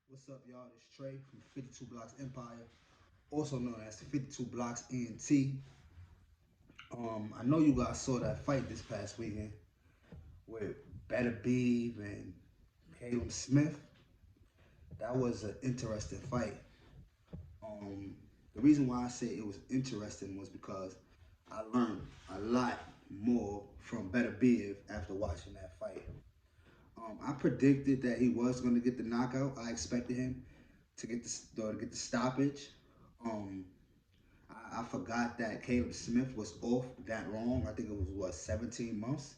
What's up, y'all? This Trey from 52 Blocks Empire, also known as 52 Blocks ENT. I know you guys saw that fight this past weekend with Beterbiev and Caleb Smith. That was an interesting fight. Um, the reason why I say it was interesting was because I learned a lot more from Beterbiev after watching that fight. I predicted that he was going to get the knockout. I expected him to get the stoppage. Um, I forgot that Caleb Smith was off that long. I think it was 17 months.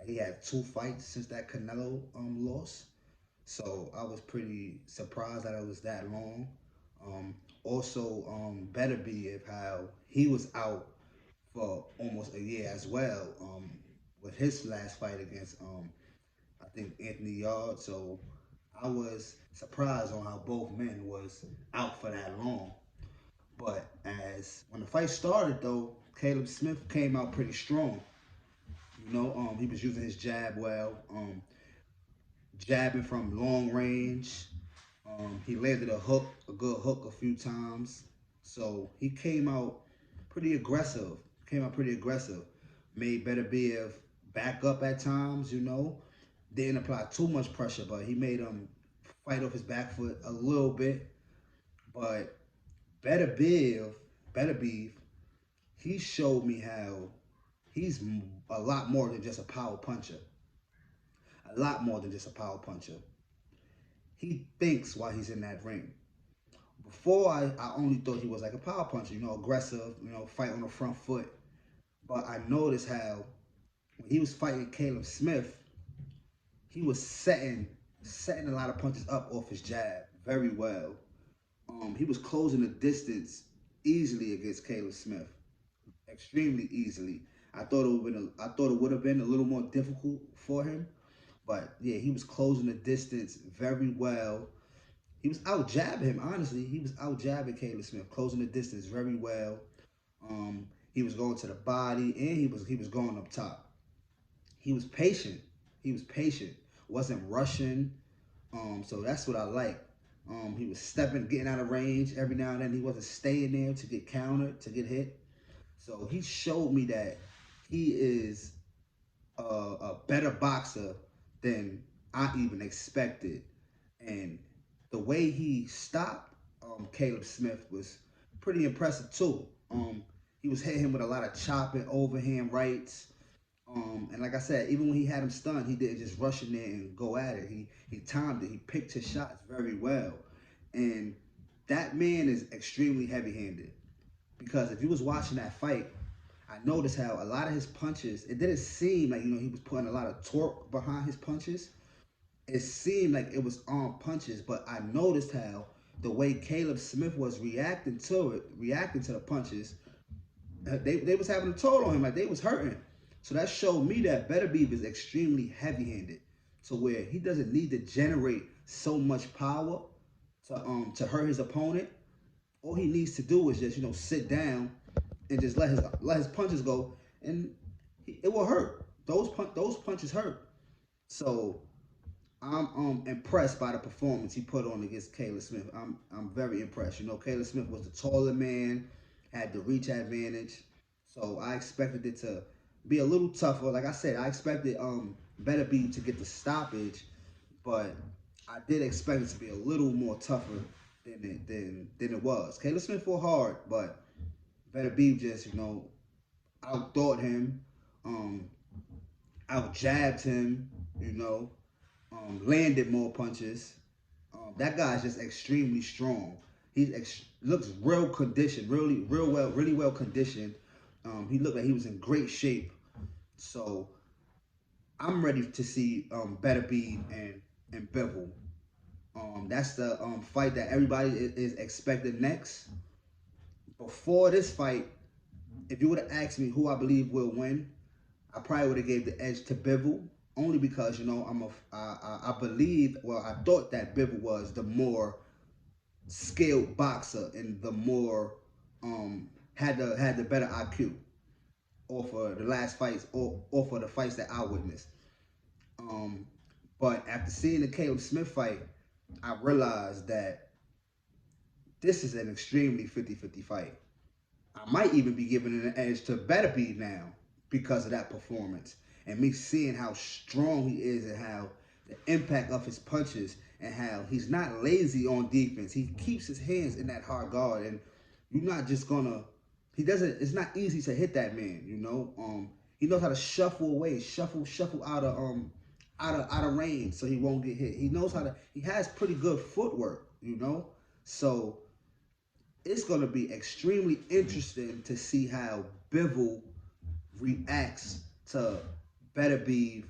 He had two fights since that Canelo loss. So I was pretty surprised that it was that long. Also, Beterbiev, how he was out for almost a year as well with his last fight against I think Anthony Yard. So I was surprised on how both men was out for that long. But as when the fight started, though, Caleb Smith came out pretty strong. He was using his jab well, jabbing from long range. He landed a good hook a few times. So he came out pretty aggressive. Made Beterbiev back up at times. Didn't apply too much pressure, but he made him fight off his back foot a little bit. But Beterbiev, Beterbiev, he showed me how he's a lot more than just a power puncher. A lot more than just a power puncher. He thinks while he's in that ring. Before, I only thought he was like a power puncher, aggressive, fight on the front foot. But I noticed how when he was fighting Caleb Smith, he was setting a lot of punches up off his jab very well. He was closing the distance easily against Caleb Smith, extremely easily. I thought it would have been a little more difficult for him, but yeah, he was closing the distance very well. He was out jabbing him. Honestly, he was out jabbing Caleb Smith, closing the distance very well. He was going to the body, and he was going up top. He was patient. He was patient. Wasn't rushing. So that's what I like. He was stepping, getting out of range every now and then. He wasn't staying there to get countered, to get hit. So he showed me that he is a better boxer than I even expected. And the way he stopped Caleb Smith was pretty impressive too. He was hitting him with a lot of chopping, overhand rights. And like I said, even when he had him stunned, he didn't just rush in there and go at it. He timed it. He picked his shots very well. And that man is extremely heavy-handed. Because if you was watching that fight, I noticed how a lot of his punches, it didn't seem like, he was putting a lot of torque behind his punches. It seemed like it was on punches, but I noticed how the way Caleb Smith was reacting to the punches, they was having a toll on him, like they was hurting. So that showed me that Beterbiev is extremely heavy-handed, to where he doesn't need to generate so much power to hurt his opponent. All he needs to do is just sit down and just let his punches go, and it will hurt. Those punches hurt. So I'm impressed by the performance he put on against Caleb Smith. I'm very impressed. Caleb Smith was the taller man, had the reach advantage, so I expected it to be a little tougher. Like I said, I expected Beterbiev to get the stoppage, but I did expect it to be a little more tougher than it was. Caleb Smith fought hard, but Beterbiev just outthought him, um, out jabbed him, landed more punches. That guy's just extremely strong. Looks real conditioned, really well conditioned. He looked like he was in great shape. So I'm ready to see Beterbiev and Bivol. That's the fight that everybody is expecting next. Before this fight, if you would have asked me who I believe will win, I probably would have gave the edge to Bivol, only because I believe, well, I thought that Bivol was the more skilled boxer and the more had the better IQ off of the last fights, or off of the fights that I witnessed. Um, but after seeing the Caleb Smith fight, I realized that this is an extremely 50-50 fight. I might even be giving an edge to Beterbiev now because of that performance and me seeing how strong he is and how the impact of his punches and how he's not lazy on defense. He keeps his hands in that hard guard, and you're not just gonna. He doesn't. It's not easy to hit that man. You know. He knows how to shuffle away, shuffle out of range so he won't get hit. He knows how to. He has pretty good footwork. You know. So it's going to be extremely interesting to see how Bivol reacts to Beterbiev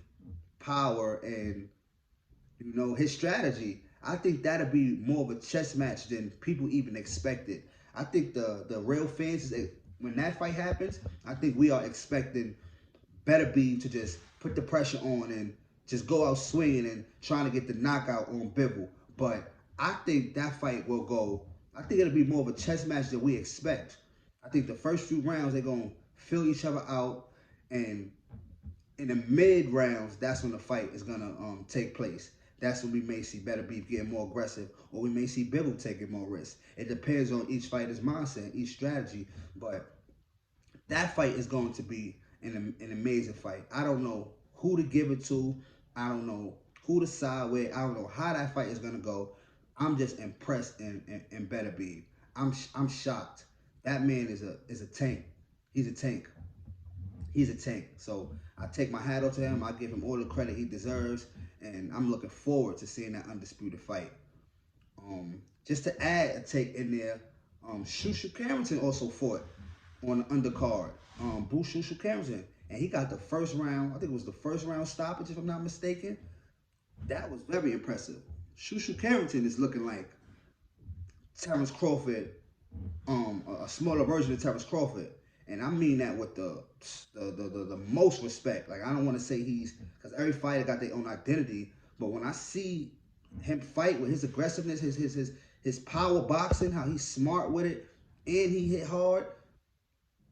power and his strategy. I think that'll be more of a chess match than people even expected. I think the real fans when that fight happens, I think we are expecting Beterbiev to just put the pressure on and just go out swinging and trying to get the knockout on Bivol. But I think that fight will go. I think it'll be more of a chess match than we expect. I think the first few rounds they're gonna fill each other out, and in the mid rounds, that's when the fight is gonna take place. That's when we may see Beterbiev getting more aggressive, or we may see Bivol taking more risks. It depends on each fighter's mindset, each strategy. But that fight is going to be an amazing fight. I don't know who to give it to. I don't know who to side with. I don't know how that fight is gonna go. I'm just impressed in Beterbiev. I'm shocked. That man is a tank. He's a tank. He's a tank. So I take my hat off to him. I give him all the credit he deserves, and I'm looking forward to seeing that undisputed fight. Just to add a take in there, Cashapp Carrington also fought on the undercard. Cashapp Carrington, and he got the first round. I think it was the first round stoppage, if I'm not mistaken. That was very impressive. Cashapp Carrington is looking like Terrence Crawford, a smaller version of Terrence Crawford, and I mean that with the most respect. Like, I don't want to say because every fighter got their own identity, but when I see him fight with his aggressiveness, his power boxing, how he's smart with it, and he hit hard,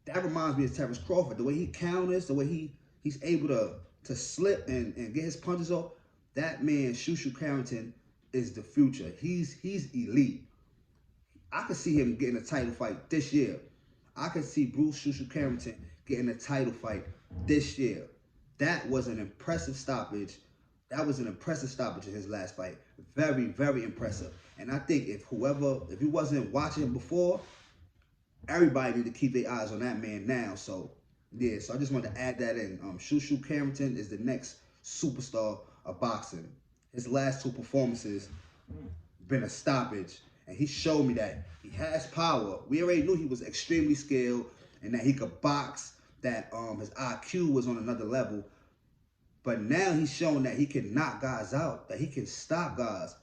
that reminds me of Terrence Crawford. The way he counters, the way he's able to slip and get his punches off. That man, Cashapp Carrington, is the future. He's elite. I could see him getting a title fight this year. I could see Cashapp Carrington getting a title fight this year. That was an impressive stoppage. That was an impressive stoppage in his last fight. Very, very impressive. And I think if you wasn't watching him before, everybody need to keep their eyes on that man now. So, yeah, so I just wanted to add that in. Cashapp Carrington is the next superstar of boxing. His last two performances been a stoppage, and he showed me that he has power. We already knew he was extremely skilled and that he could box, that his IQ was on another level. But now he's showing that he can knock guys out, that he can stop guys.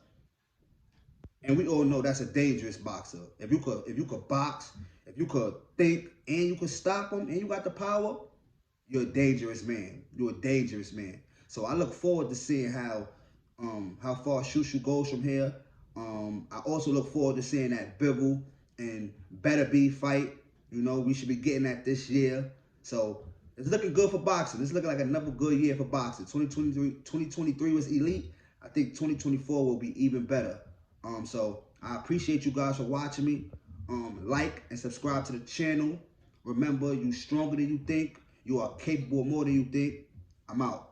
And we all know that's a dangerous boxer. If you could box, if you could think, and you could stop him, and you got the power, you're a dangerous man. You're a dangerous man. So I look forward to seeing how far Cashapp goes from here. I also look forward to seeing that Bivol and Beterbiev fight. We should be getting that this year. So it's looking good for boxing. It's looking like another good year for boxing. 2023 was elite. I think 2024 will be even better. So I appreciate you guys for watching me. Like and subscribe to the channel. Remember, you're stronger than you think. You are capable of more than you think. I'm out.